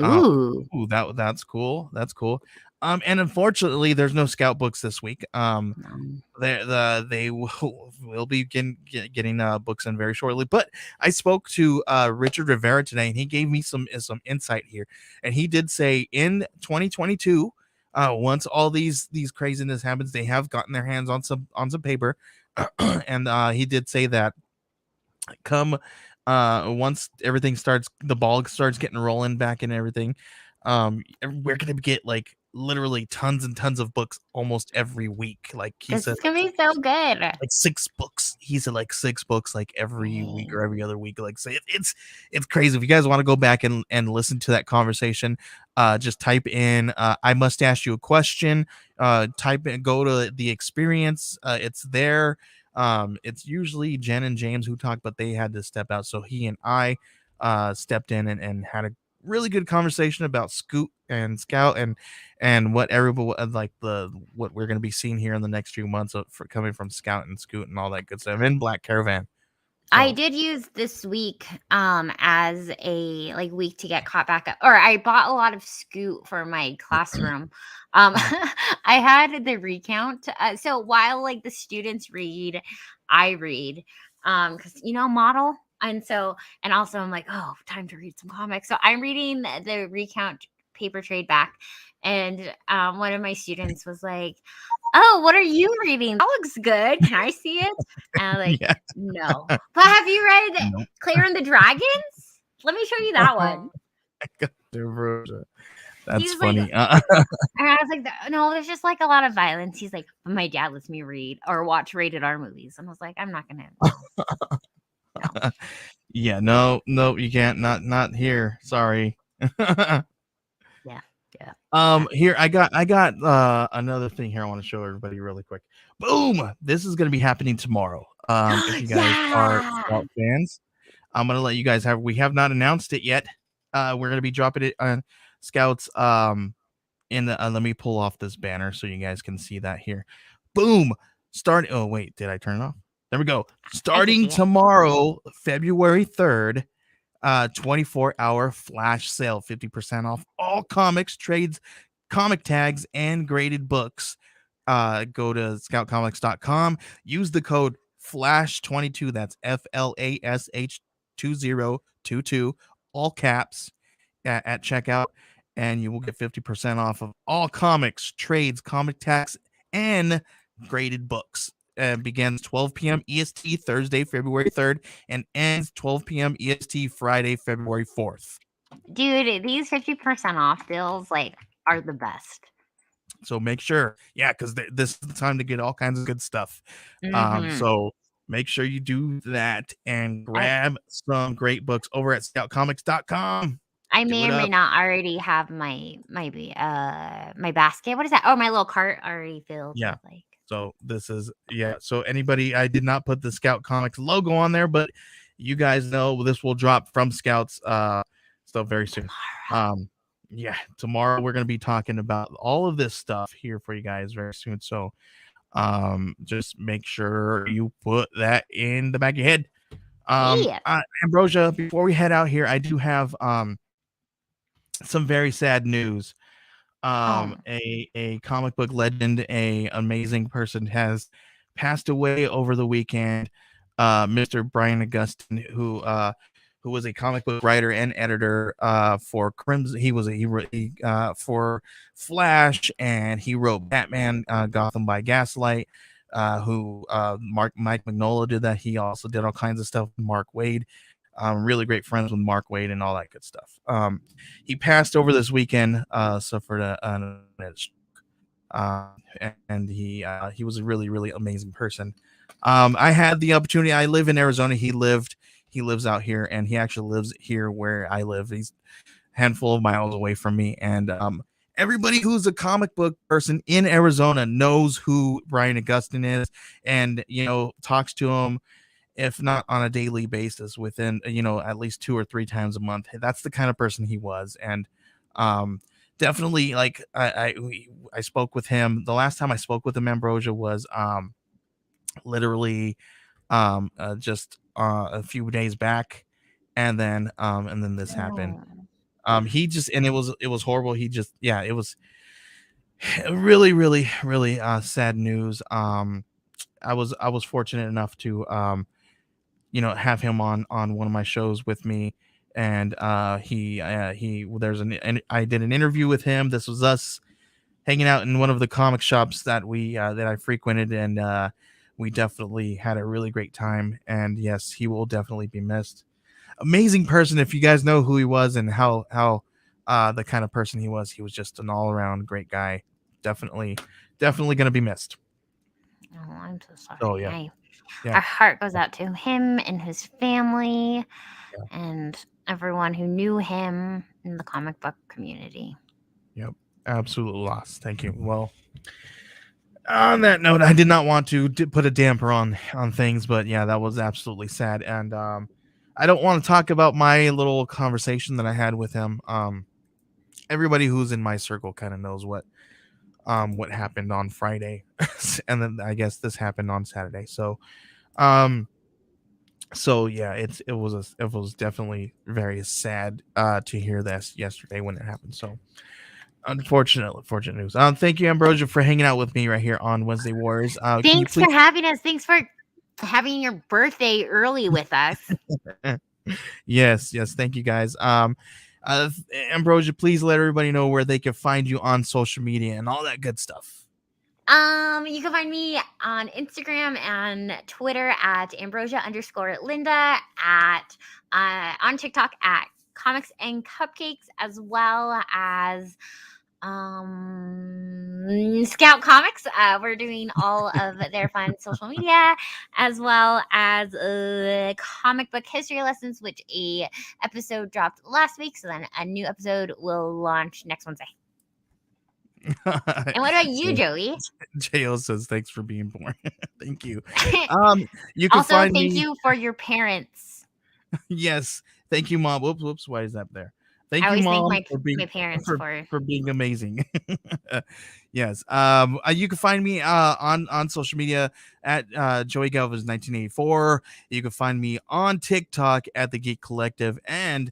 Uh, Ooh. ooh, that's cool. That's cool. And unfortunately, there's no Scout books this week. Um, They will be getting books in very shortly. But I spoke to Richard Rivera today, and he gave me some insight here. And he did say in 2022, once all these craziness happens, they have gotten their hands on some paper, and he did say that come once everything starts, the ball starts getting rolling back and everything, we're gonna get like literally tons and tons of books almost every week. Like he this said, is gonna be so good. like 6 books. He said like 6 books like every week or Dang. every other week. Like, so it's crazy. If you guys want to go back and listen to that conversation, just type in I must ask you a question. Type in, go to the experience. It's there. It's usually Jen and James who talk, but they had to step out. So he and I stepped in and had a really good conversation about Scoot and Scout and what everybody like the what we're going to be seeing here in the next few months for coming from Scout and Scoot and all that good stuff in Black Caravan. I So did use this week as a like week to get caught back up, or I bought a lot of Scoot for my classroom. I had the recount. So while like the students read, I read because model. And also I'm like, oh, time to read some comics. So I'm reading the recount paper trade back, and one of my students was like, "Oh, what are you reading? That looks good. Can I see it?" And I'm like, yeah, "No." But have you read nope. Claire and the Dragons? Let me show you that one. That's He's like, funny. and I was like, "No, there's just like a lot of violence." He's like, "But my dad lets me read or watch rated R movies," and I was like, "I'm not gonna, no." Yeah, no, you can't. Not here. Sorry. Yeah, yeah, yeah. Here I got another thing here I want to show everybody really quick. Boom! This is gonna be happening tomorrow. If you guys are Yeah. Scout fans, I'm gonna let you guys have. We have not announced it yet. We're gonna be dropping it on Scouts. In the let me pull off this banner so you guys can see that here. Boom! Start. Oh wait, did I turn it off? There we go. I can Starting see it. tomorrow, February 3rd, 24-hour flash sale, 50% off all comics, trades, comic tags, and graded books. Go to scoutcomics.com. Use the code FLASH22. That's FLASH 2022, all caps at checkout, and you will get 50% off of all comics, trades, comic tags, and graded books. Begins 12 p.m. EST Thursday, February 3rd, and ends 12 p.m. EST Friday, February 4th. Dude, these 50% off deals like are the best. So make sure, yeah, because this is the time to get all kinds of good stuff. Mm-hmm. So make sure you do that and I grab some great books over at scoutcomics.com. I Do may it or may up. not already have my basket. What is that? Oh, my little cart already filled Yeah. with like So this is, yeah. So anybody, I did not put the Scout Comics logo on there, but you guys know this will drop from Scouts stuff very soon. tomorrow. Yeah, tomorrow we're gonna be talking about all of this stuff here for you guys very soon. So just make sure you put that in the back of your head. Yeah. Ambrosia, before we head out here, I do have some very sad news. Oh, A comic book legend, a amazing person has passed away over the weekend. Mr. Brian Agustyn, who was a comic book writer and editor for Crimson. He for Flash, and he wrote Batman, Gotham by Gaslight. Who Mike Mignola did that. He also did all kinds of stuff with Mark Waid. Really great friends with Mark Waid and all that good stuff. He passed over this weekend, suffered uh, and he was a really, really amazing person. I had the opportunity. I live in Arizona. He lives out here, and he actually lives here where I live. He's a handful of miles away from me, and everybody who's a comic book person in Arizona knows who Brian Agustyn is, and talks to him, if not on a daily basis, within at least 2 or 3 times a month. That's the kind of person he was, and definitely, like, I spoke with him. The last time I spoke with him, Ambrosia, was literally just a few days back, and then this happened. He just, and it was horrible. He just, yeah, it was really, really, really sad news. I was fortunate enough to have him on one of my shows with me, and he I did an interview with him. This was us hanging out in one of the comic shops that I frequented, and we definitely had a really great time. And yes, he will definitely be missed. Amazing person. If you guys know who he was and how the kind of person he was just an all-around great guy. Definitely gonna be missed. Oh, I'm so sorry. Oh yeah. Our heart goes out to him and his family, and everyone who knew him in the comic book community. Yep, absolute loss. Thank you. Well, on that note, I did not want to put a damper on things, but yeah, that was absolutely sad. And I don't want to talk about my little conversation that I had with him. Everybody who's in my circle kind of knows what happened on Friday, and then I guess this happened on Saturday. So yeah, it was definitely very sad to hear this yesterday when it happened. So unfortunate news. Thank you, Ambrosia, for hanging out with me right here on Wednesday Warriors. Thanks for having us. Thanks for having your birthday early with us. Yes, thank you, guys. Ambrosia, please let everybody know where they can find you on social media and all that good stuff. You can find me on Instagram and Twitter at Ambrosia_Linda, on TikTok at Comics and Cupcakes, as well as Scout Comics. We're doing all of their fun social media, as well as comic book history lessons, which a episode dropped last week. So then a new episode will launch next Wednesday. And what about you, Joey? Jo says, thanks for being born. Thank you. You can also thank you for your parents. Yes. Thank you, Mom. Whoops. Why is that there? Thank you, Mom, my parents for being amazing. Yes. You can find me on social media at Joey Galvez 1984. You can find me on TikTok at The Geek Collective, and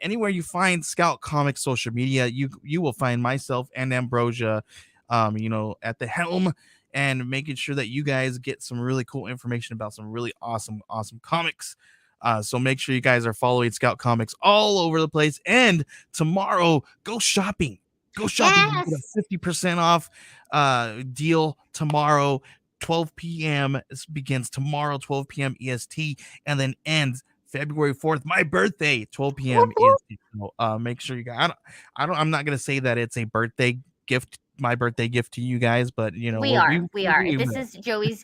anywhere you find Scout Comics social media, you will find myself and Ambrosia, at the helm, and making sure that you guys get some really cool information about some really awesome comics. So make sure you guys are following Scout Comics all over the place. And tomorrow, go shopping. Yes. You get a 50% off deal tomorrow, 12 p.m. This begins tomorrow, 12 p.m. EST, and then ends February 4th, my birthday, 12 p.m. EST. So, make sure you guys. I'm not gonna say that it's a birthday gift. My birthday gift to you guys, but we are. This is Joey's.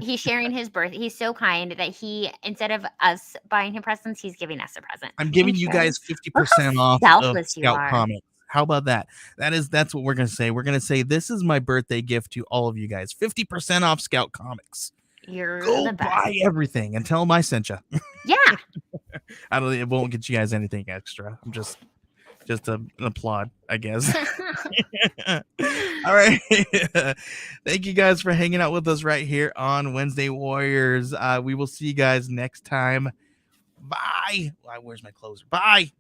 He's sharing his birth. He's so kind that he, instead of us buying him presents, he's giving us a present. I'm giving you guys 50% off of Scout Comics. How about that? That's what we're gonna say. We're gonna say this is my birthday gift to all of you guys. 50% off Scout Comics. You're Go the best. Buy everything and tell them I sent you. Yeah. It won't get you guys anything extra. I'm just an applaud, I guess. All right. Thank you guys for hanging out with us right here on Wednesday Warriors. We will see you guys next time. Bye. Where's my closer? Bye.